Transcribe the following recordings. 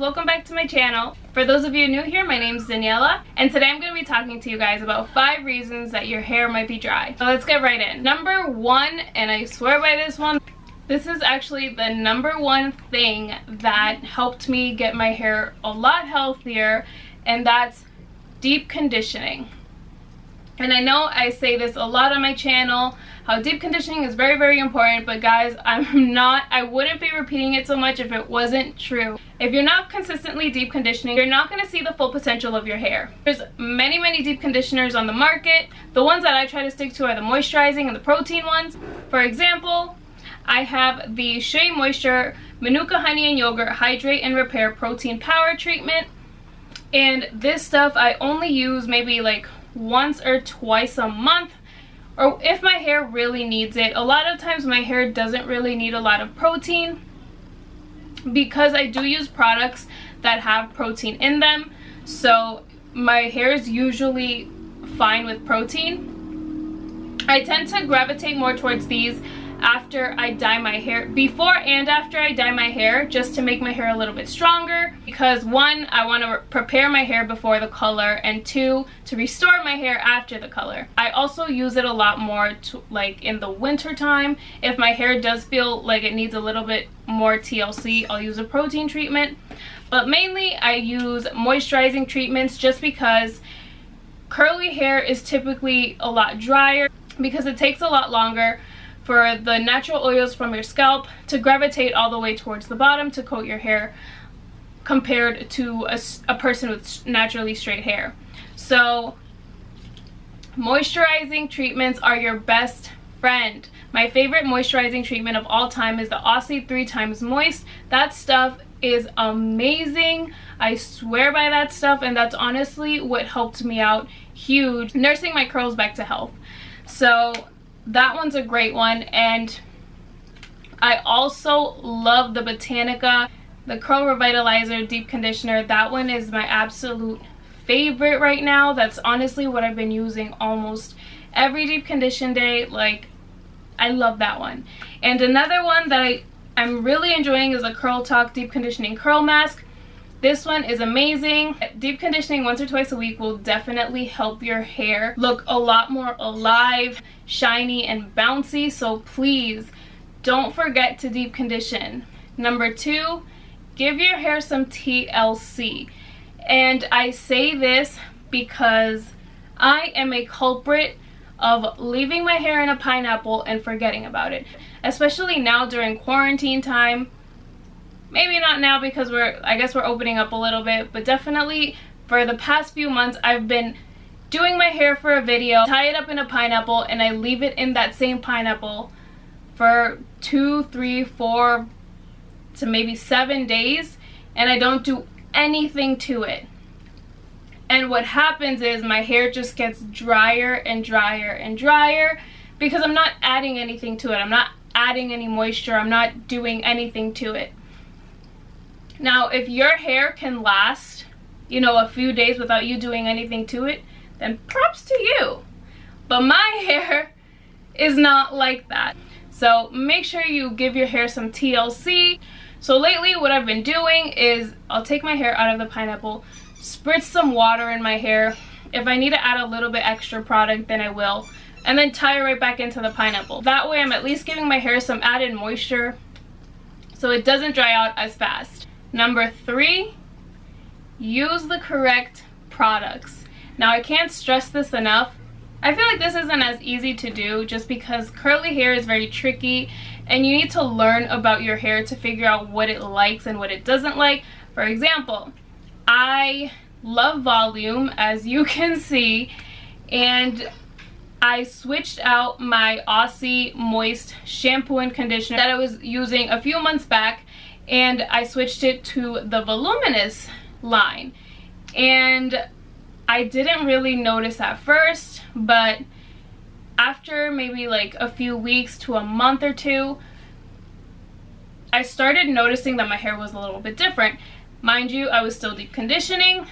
welcome back to my channel. For those of you new here, my name is Daniela, and today I'm going to be talking to you guys about 5 reasons that your hair might be dry. So let's get right in. Number 1, and I swear by this one, this is actually the number 1 thing that helped me get my hair a lot healthier, and that's deep conditioning. And I know I say this a lot on my channel, how deep conditioning is very, very important, but guys, I wouldn't be repeating it so much if it wasn't true. If you're not consistently deep conditioning, you're not going to see the full potential of your hair. There's many deep conditioners on the market. The ones that I try to stick to are the moisturizing and the protein ones. For example, I have the Shea Moisture Manuka Honey and Yogurt Hydrate and Repair Protein Power Treatment. And this stuff I only use maybe like once or twice a month, or if my hair really needs it. A lot of times my hair doesn't really need a lot of protein because I do use products that have protein in them, so my hair is usually fine with protein. I tend to gravitate more towards these after I dye my hair, before and after I dye my hair, just to make my hair a little bit stronger, because 1, I want to prepare my hair before the color, and 2, to restore my hair after the color. I also use it a lot more to, like, in the winter time. If my hair does feel like it needs a little bit more TLC, I'll use a protein treatment, but mainly I use moisturizing treatments just because curly hair is typically a lot drier, because it takes a lot longer for the natural oils from your scalp to gravitate all the way towards the bottom to coat your hair, compared to a person with naturally straight hair. So moisturizing treatments are your best friend. My favorite moisturizing treatment of all time is the Aussie 3x Moist. That stuff is amazing. I swear by that stuff, and that's honestly what helped me out huge, nursing my curls back to health. So that one's a great one. And I also love the Botanica, the Curl Revitalizer Deep Conditioner. That one is my absolute favorite right now. That's honestly what I've been using almost every deep condition day. Like, I love that one. And another one that I'm really enjoying is the Curl Talk Deep Conditioning Curl Mask. This one is amazing. Deep conditioning once or twice a week will definitely help your hair look a lot more alive, shiny, and bouncy. So please don't forget to deep condition. Number 2, give your hair some TLC. And I say this because I am a culprit of leaving my hair in a pineapple and forgetting about it, especially now during quarantine time. Maybe not now because I guess we're opening up a little bit, but definitely for the past few months I've been doing my hair for a video, tie it up in a pineapple, and I leave it in that same pineapple for 2, 3, 4 to maybe 7 days, and I don't do anything to it. And what happens is my hair just gets drier and drier and drier because I'm not adding anything to it. I'm not adding any moisture. I'm not doing anything to it. Now, if your hair can last, a few days without you doing anything to it, then props to you. But my hair is not like that. So make sure you give your hair some TLC. So lately what I've been doing is I'll take my hair out of the pineapple, spritz some water in my hair. If I need to add a little bit extra product, then I will. And then tie it right back into the pineapple. That way I'm at least giving my hair some added moisture so it doesn't dry out as fast. Number 3, use the correct products. Now, I can't stress this enough. I feel like this isn't as easy to do just because curly hair is very tricky and you need to learn about your hair to figure out what it likes and what it doesn't like. For example, I love volume, as you can see, and I switched out my Aussie Moist shampoo and conditioner that I was using a few months back, and I switched it to the Voluminous line. And I didn't really notice at first, but after maybe like a few weeks to a month or 2, I started noticing that my hair was a little bit different. Mind you, I was still deep conditioning,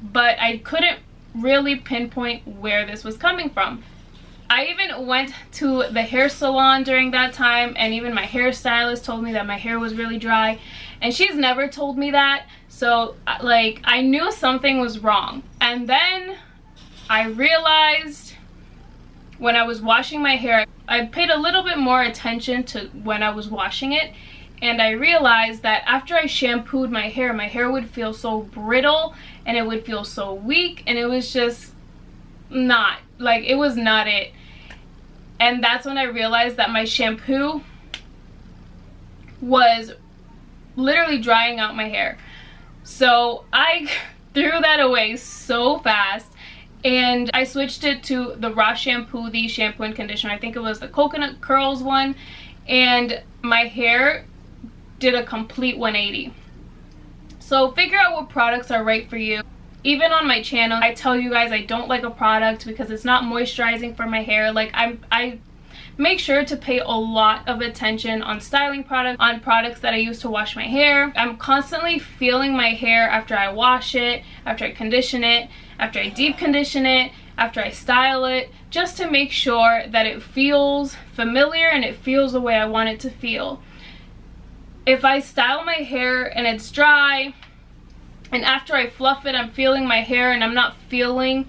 but I couldn't really pinpoint where this was coming from. I even went to the hair salon during that time, and even my hairstylist told me that my hair was really dry, and she's never told me that. So like, I knew something was wrong. And then I realized when I was washing my hair, I paid a little bit more attention to when I was washing it, and I realized that after I shampooed my hair would feel so brittle and it would feel so weak, and it was just not, like, it was not it. And that's when I realized that my shampoo was literally drying out my hair. So I threw that away so fast, and I switched it to the Raw Shampoo, the shampoo and conditioner. I think it was the Coconut Curls one, and my hair did a complete 180. So figure out what products are right for you. Even on my channel, I tell you guys I don't like a product because it's not moisturizing for my hair. Like, I make sure to pay a lot of attention on styling products, on products that I use to wash my hair. I'm constantly feeling my hair after I wash it, after I condition it, after I deep condition it, after I style it, just to make sure that it feels familiar and it feels the way I want it to feel. If I style my hair and it's dry, and after I fluff it, I'm feeling my hair and I'm not feeling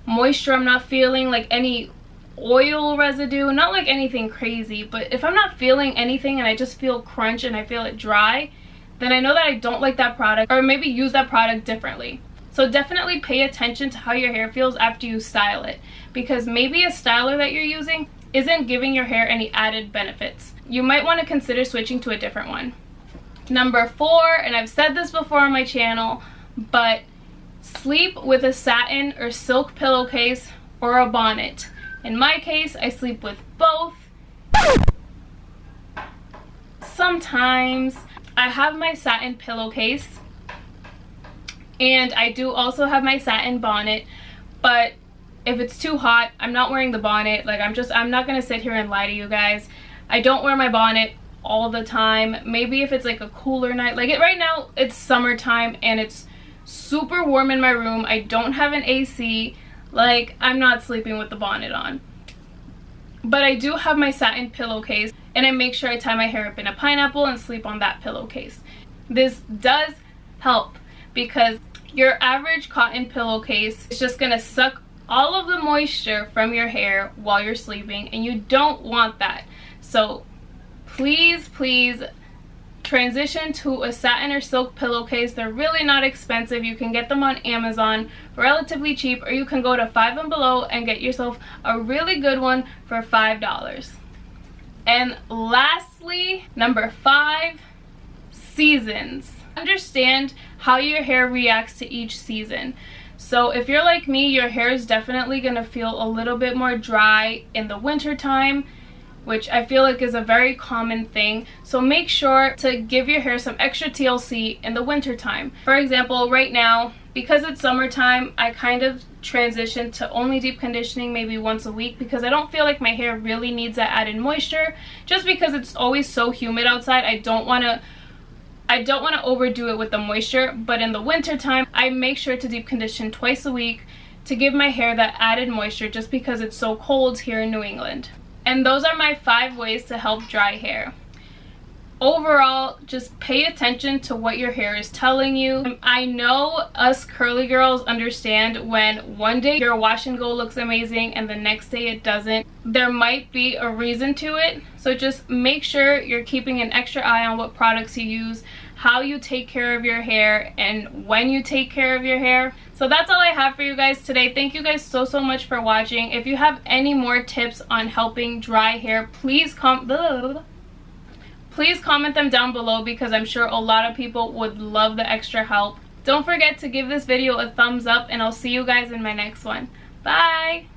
moisture, I'm not feeling like any oil residue, not like anything crazy, but if I'm not feeling anything and I just feel crunch and I feel it dry, then I know that I don't like that product, or maybe use that product differently. So definitely pay attention to how your hair feels after you style it, because maybe a styler that you're using isn't giving your hair any added benefits. You might want to consider switching to a different one. Number 4, and I've said this before on my channel, but sleep with a satin or silk pillowcase or a bonnet. In my case, I sleep with both. Sometimes I have my satin pillowcase, and I do also have my satin bonnet, but if it's too hot, I'm not wearing the bonnet. Like, I'm not gonna sit here and lie to you guys. I don't wear my bonnet all the time. Maybe if it's like a cooler night, like right now it's summertime and it's super warm in my room, I don't have an AC, like, I'm not sleeping with the bonnet on. But I do have my satin pillowcase, and I make sure I tie my hair up in a pineapple and sleep on that pillowcase. This does help because your average cotton pillowcase is just gonna suck all of the moisture from your hair while you're sleeping, and you don't want that. So please transition to a satin or silk pillowcase. They're really not expensive. You can get them on Amazon for relatively cheap, or you can go to Five and Below and get yourself a really good one for $5. And lastly, number 5, seasons. Understand how your hair reacts to each season. So if you're like me, your hair is definitely gonna feel a little bit more dry in the winter time, which I feel like is a very common thing. So make sure to give your hair some extra TLC in the winter time. For example, right now, because it's summertime, I kind of transitioned to only deep conditioning maybe once a week, because I don't feel like my hair really needs that added moisture, just because it's always so humid outside. I don't want to overdo it with the moisture. But in the winter time, I make sure to deep condition twice a week to give my hair that added moisture, just because it's so cold here in New England. And those are my 5 ways to help dry hair. Overall, just pay attention to what your hair is telling you. I know us curly girls understand when one day your wash and go looks amazing and the next day it doesn't. There might be a reason to it. So just make sure you're keeping an extra eye on what products you use, how you take care of your hair, and when you take care of your hair. So that's all I have for you guys today. Thank you guys so much for watching. If you have any more tips on helping dry hair, please comment them down below, because I'm sure a lot of people would love the extra help. Don't forget to give this video a thumbs up, and I'll see you guys in my next one. Bye!